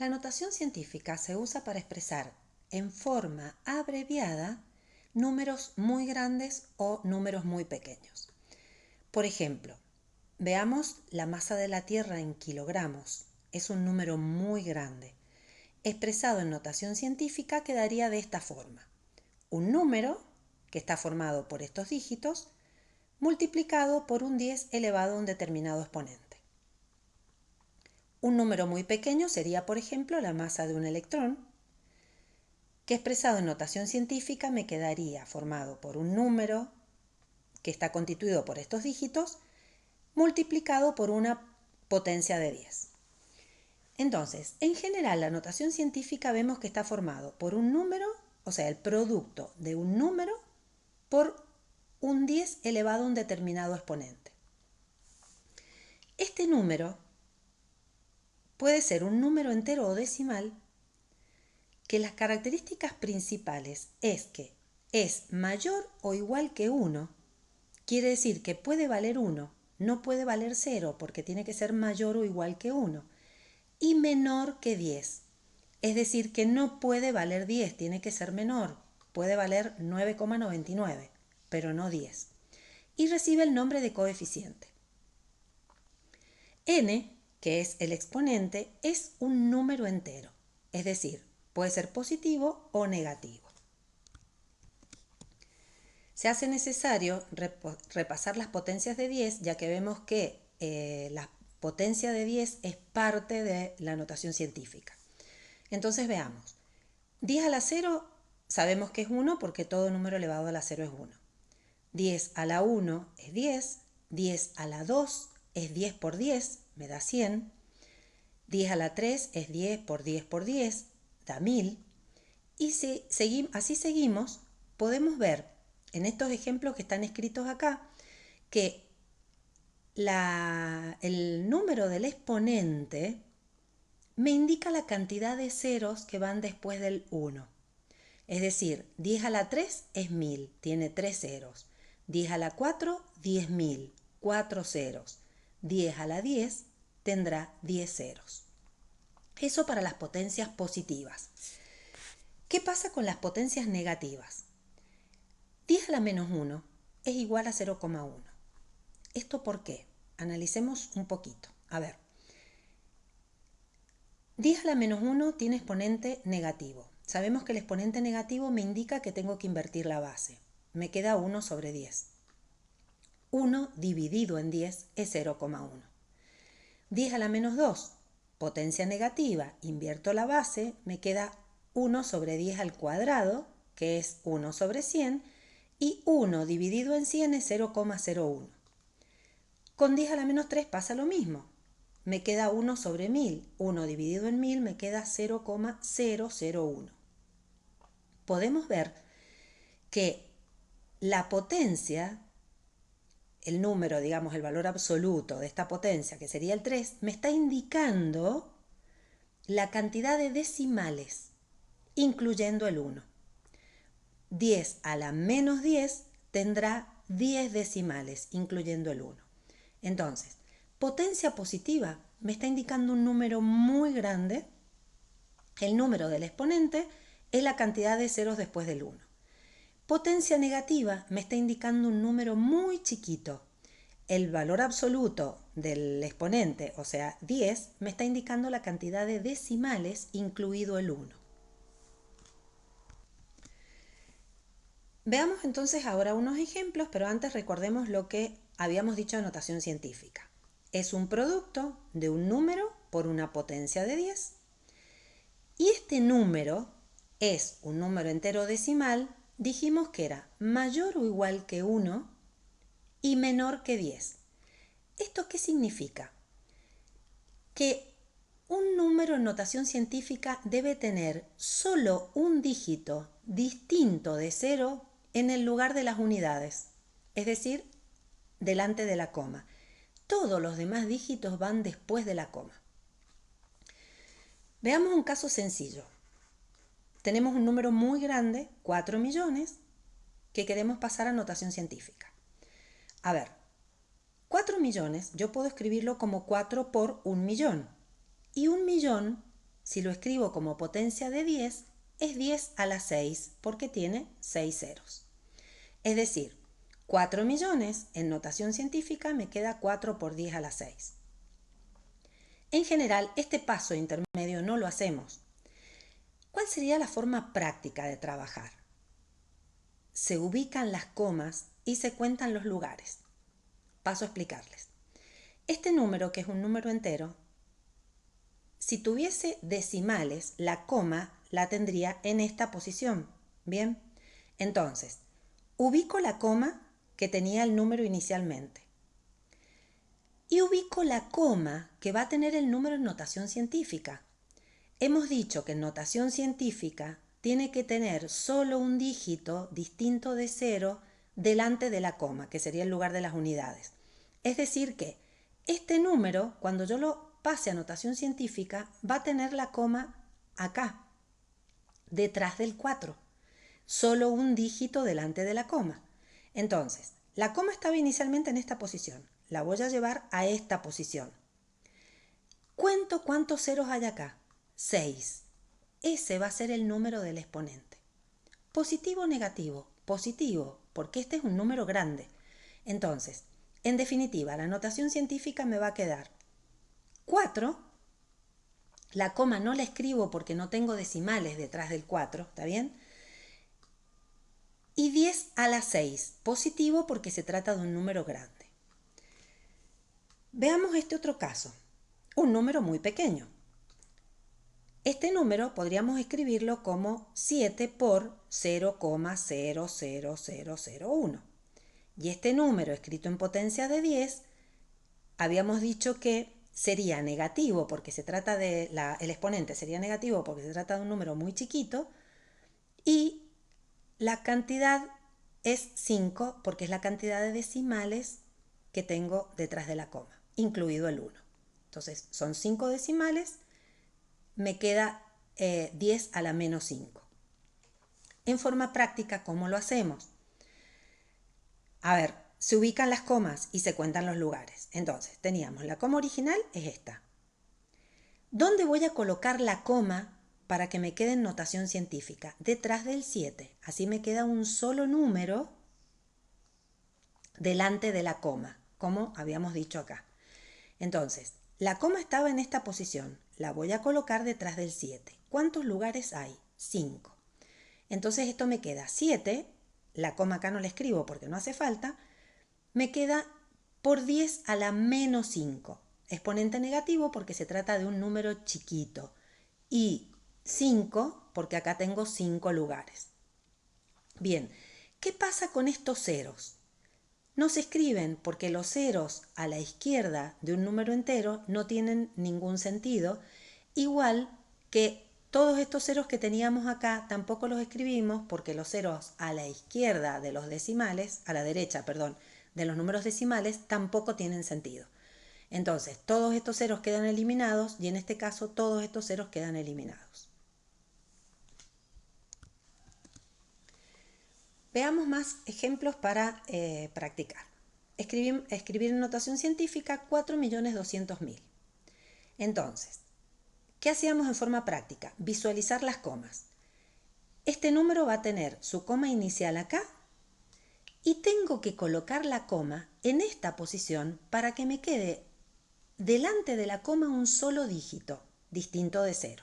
La notación científica se usa para expresar en forma abreviada números muy grandes o números muy pequeños. Por ejemplo, veamos la masa de la Tierra en kilogramos. Es un número muy grande. Expresado en notación científica quedaría de esta forma. Un número, que está formado por estos dígitos, multiplicado por un 10 elevado a un determinado exponente. Un número muy pequeño sería, por ejemplo, la masa de un electrón, que expresado en notación científica me quedaría formado por un número que está constituido por estos dígitos, multiplicado por una potencia de 10. Entonces, en general, la notación científica vemos que está formado por un número, o sea, el producto de un número por un 10 elevado a un determinado exponente. Este número puede ser un número entero o decimal, que las características principales es que es mayor o igual que 1, quiere decir que puede valer 1, no puede valer 0 porque tiene que ser mayor o igual que 1, y menor que 10, es decir que no puede valer 10, tiene que ser menor, puede valer 9,99, pero no 10, y recibe el nombre de coeficiente. N, que es el exponente, es un número entero, es decir, puede ser positivo o negativo. Se hace necesario repasar las potencias de 10, ya que vemos que la potencia de 10 es parte de la notación científica. Entonces veamos. 10 a la 0 sabemos que es 1 porque todo número elevado a la 0 es 1. 10 a la 1 es 10. 10 a la 2 es 10 por 10, me da 100. 10 a la 3 es 10 por 10 por 10, da 1000. Y si así seguimos, podemos ver en estos ejemplos que están escritos acá que el número del exponente me indica la cantidad de ceros que van después del 1. Es decir, 10 a la 3 es 1000, tiene 3 ceros. 10 a la 4, 10.000, 4 ceros. 10 a la 10 tendrá 10 ceros. Eso para las potencias positivas. ¿Qué pasa con las potencias negativas? 10 a la menos 1 es igual a 0,1. ¿Esto por qué? Analicemos un poquito. A ver, 10 a la menos 1 tiene exponente negativo. Sabemos que el exponente negativo me indica que tengo que invertir la base. Me queda 1 sobre 10. 1 dividido en 10 es 0,1. 10 a la menos 2, potencia negativa, invierto la base, me queda 1 sobre 10 al cuadrado, que es 1 sobre 100, y 1 dividido en 100 es 0,01. Con 10 a la menos 3 pasa lo mismo. Me queda 1 sobre 1000. 1 dividido en 1000 me queda 0,001. Podemos ver que la potencia, el número, digamos, el valor absoluto de esta potencia, que sería el 3, me está indicando la cantidad de decimales, incluyendo el 1. 10 a la menos 10 tendrá 10 decimales, incluyendo el 1. Entonces, potencia positiva me está indicando un número muy grande. El número del exponente es la cantidad de ceros después del 1. Potencia negativa me está indicando un número muy chiquito. El valor absoluto del exponente, o sea 10, me está indicando la cantidad de decimales, incluido el 1. Veamos entonces ahora unos ejemplos, pero antes recordemos lo que habíamos dicho de notación científica. Es un producto de un número por una potencia de 10. Y este número es un número entero decimal, dijimos que era mayor o igual que 1 y menor que 10. ¿Esto qué significa? Que un número en notación científica debe tener solo un dígito distinto de 0 en el lugar de las unidades, es decir, delante de la coma. Todos los demás dígitos van después de la coma. Veamos un caso sencillo. Tenemos un número muy grande, 4 millones, que queremos pasar a notación científica. A ver, 4 millones yo puedo escribirlo como 4 por 1 millón. Y 1 millón si lo escribo como potencia de 10, es 10 a la 6 porque tiene 6 ceros. Es decir, 4 millones en notación científica me queda 4 por 10 a la 6. En general, este paso intermedio no lo hacemos. ¿Cuál sería la forma práctica de trabajar? Se ubican las comas y se cuentan los lugares. Paso a explicarles. Este número, que es un número entero, si tuviese decimales, la coma la tendría en esta posición. Bien, entonces, ubico la coma que tenía el número inicialmente. Y ubico la coma que va a tener el número en notación científica. Hemos dicho que en notación científica tiene que tener solo un dígito distinto de 0 delante de la coma, que sería el lugar de las unidades. Es decir que este número, cuando yo lo pase a notación científica, va a tener la coma acá, detrás del 4. Solo un dígito delante de la coma. Entonces, la coma estaba inicialmente en esta posición. La voy a llevar a esta posición. Cuento cuántos ceros hay acá. 6. Ese va a ser el número del exponente. ¿Positivo o negativo? Positivo, porque este es un número grande. Entonces, en definitiva, la notación científica me va a quedar 4. La coma no la escribo porque no tengo decimales detrás del 4, ¿está bien? Y 10 a la 6, positivo porque se trata de un número grande. Veamos este otro caso, un número muy pequeño. Este número podríamos escribirlo como 7 por 0,00001. Y este número escrito en potencia de 10, habíamos dicho que sería negativo porque se trata de el exponente sería negativo porque se trata de un número muy chiquito y la cantidad es 5 porque es la cantidad de decimales que tengo detrás de la coma, incluido el 1. Entonces son 5 decimales, me queda 10 a la menos 5. En forma práctica, ¿cómo lo hacemos? A ver, se ubican las comas y se cuentan los lugares. Entonces, teníamos la coma original, es esta. ¿Dónde voy a colocar la coma para que me quede en notación científica? Detrás del 7. Así me queda un solo número delante de la coma, como habíamos dicho acá. Entonces, la coma estaba en esta posición. La voy a colocar detrás del 7. ¿Cuántos lugares hay? 5. Entonces esto me queda 7. La coma acá no la escribo porque no hace falta. Me queda por 10 a la menos 5. Exponente negativo porque se trata de un número chiquito. Y 5 porque acá tengo 5 lugares. Bien, ¿qué pasa con estos ceros? No se escriben porque los ceros a la izquierda de un número entero no tienen ningún sentido, igual que todos estos ceros que teníamos acá tampoco los escribimos porque los ceros a la izquierda de los decimales, a la derecha, perdón, de los números decimales tampoco tienen sentido. Entonces, todos estos ceros quedan eliminados y en este caso todos estos ceros quedan eliminados. Veamos más ejemplos para practicar. Escribir en notación científica 4.200.000. Entonces, ¿qué hacíamos en forma práctica? Visualizar las comas. Este número va a tener su coma inicial acá y tengo que colocar la coma en esta posición para que me quede delante de la coma un solo dígito, distinto de 0.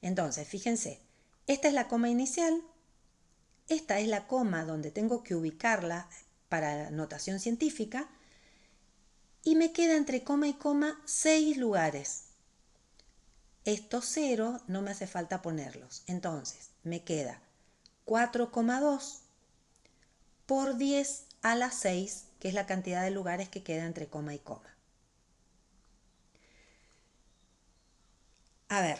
Entonces, fíjense, esta es la coma inicial, esta es la coma donde tengo que ubicarla para notación científica y me queda entre coma y coma 6 lugares. Estos ceros no me hace falta ponerlos. Entonces, me queda 4,2 por 10 a la 6, que es la cantidad de lugares que queda entre coma y coma. A ver,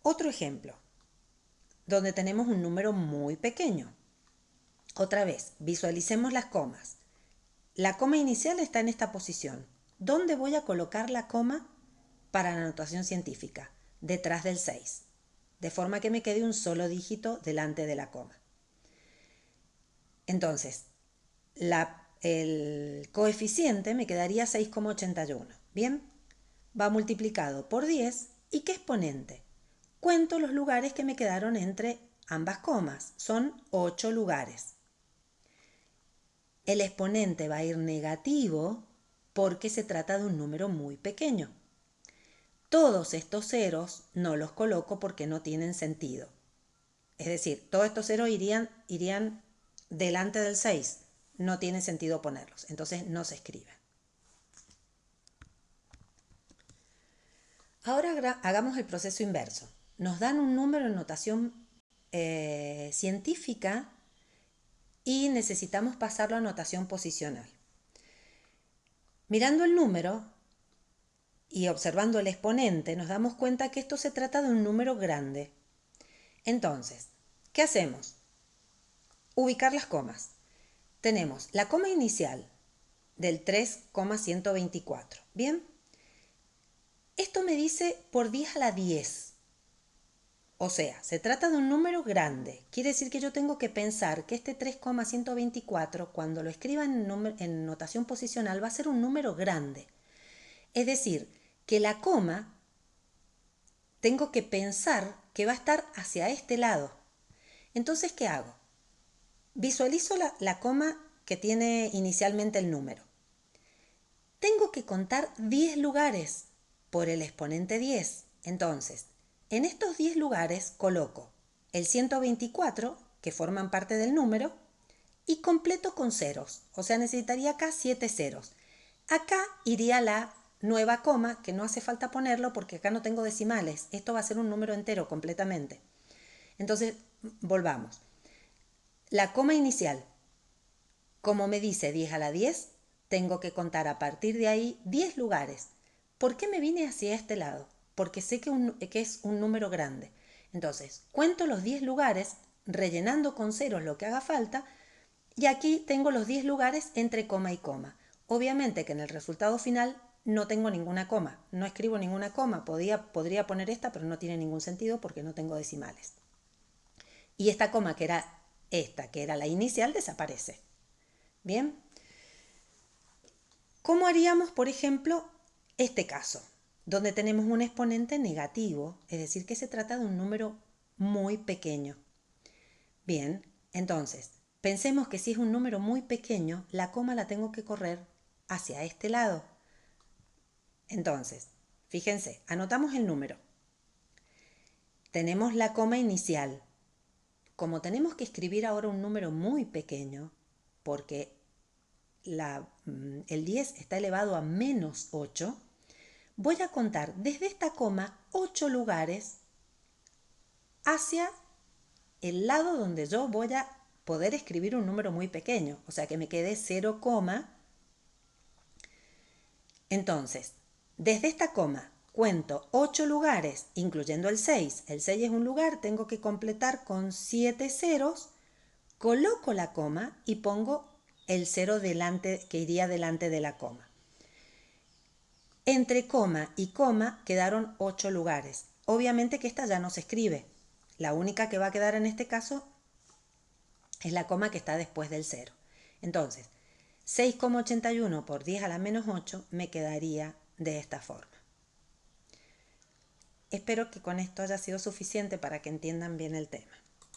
otro ejemplo, donde tenemos un número muy pequeño. Otra vez, visualicemos las comas. La coma inicial está en esta posición. ¿Dónde voy a colocar la coma para la notación científica? Detrás del 6, de forma que me quede un solo dígito delante de la coma. Entonces, el coeficiente me quedaría 6,81. Bien, va multiplicado por 10. ¿Y qué exponente? cuento los lugares que me quedaron entre ambas comas. Son 8 lugares. El exponente va a ir negativo porque se trata de un número muy pequeño. Todos estos ceros no los coloco porque no tienen sentido. Es decir, todos estos ceros irían delante del 6. No tiene sentido ponerlos, entonces no se escriben. Ahora hagamos el proceso inverso. Nos dan un número en notación científica y necesitamos pasarlo a notación posicional. Mirando el número y observando el exponente, nos damos cuenta que esto se trata de un número grande. Entonces, ¿qué hacemos? Ubicar las comas. Tenemos la coma inicial del 3,124. ¿Bien? Esto me dice por 10 a la 10. O sea, se trata de un número grande. Quiere decir que yo tengo que pensar que este 3,124, cuando lo escriba en notación posicional, va a ser un número grande. Es decir, que la coma tengo que pensar que va a estar hacia este lado. Entonces, ¿qué hago? Visualizo la coma que tiene inicialmente el número. Tengo que contar 10 lugares por el exponente 10. Entonces, en estos 10 lugares coloco el 124, que forman parte del número, y completo con ceros. O sea, necesitaría acá 7 ceros. Acá iría la nueva coma, que no hace falta ponerlo porque acá no tengo decimales. Esto va a ser un número entero completamente. Entonces, volvamos. La coma inicial, como me dice 10 a la 10, tengo que contar a partir de ahí 10 lugares. ¿Por qué me vine hacia este lado? Porque sé que es un número grande. Entonces, cuento los 10 lugares, rellenando con ceros lo que haga falta, y aquí tengo los 10 lugares entre coma y coma. Obviamente que en el resultado final no tengo ninguna coma, no escribo ninguna coma. Podría poner esta, pero no tiene ningún sentido porque no tengo decimales. Y esta coma que era la inicial, desaparece. Bien. ¿Cómo haríamos, por ejemplo, este caso, donde tenemos un exponente negativo, es decir, que se trata de un número muy pequeño? Bien, entonces, pensemos que si es un número muy pequeño, la coma la tengo que correr hacia este lado. Entonces, fíjense, anotamos el número. Tenemos la coma inicial. Como tenemos que escribir ahora un número muy pequeño, porque el 10 está elevado a menos 8, voy a contar desde esta coma 8 lugares hacia el lado donde yo voy a poder escribir un número muy pequeño, o sea que me quede 0, entonces, desde esta coma cuento 8 lugares, incluyendo el 6. El 6 es un lugar, tengo que completar con 7 ceros, coloco la coma y pongo el 0 que iría delante de la coma. Entre coma y coma quedaron 8 lugares. Obviamente que esta ya no se escribe. La única que va a quedar en este caso es la coma que está después del 0. Entonces, 6,81 por 10 a la menos 8 me quedaría de esta forma. Espero que con esto haya sido suficiente para que entiendan bien el tema.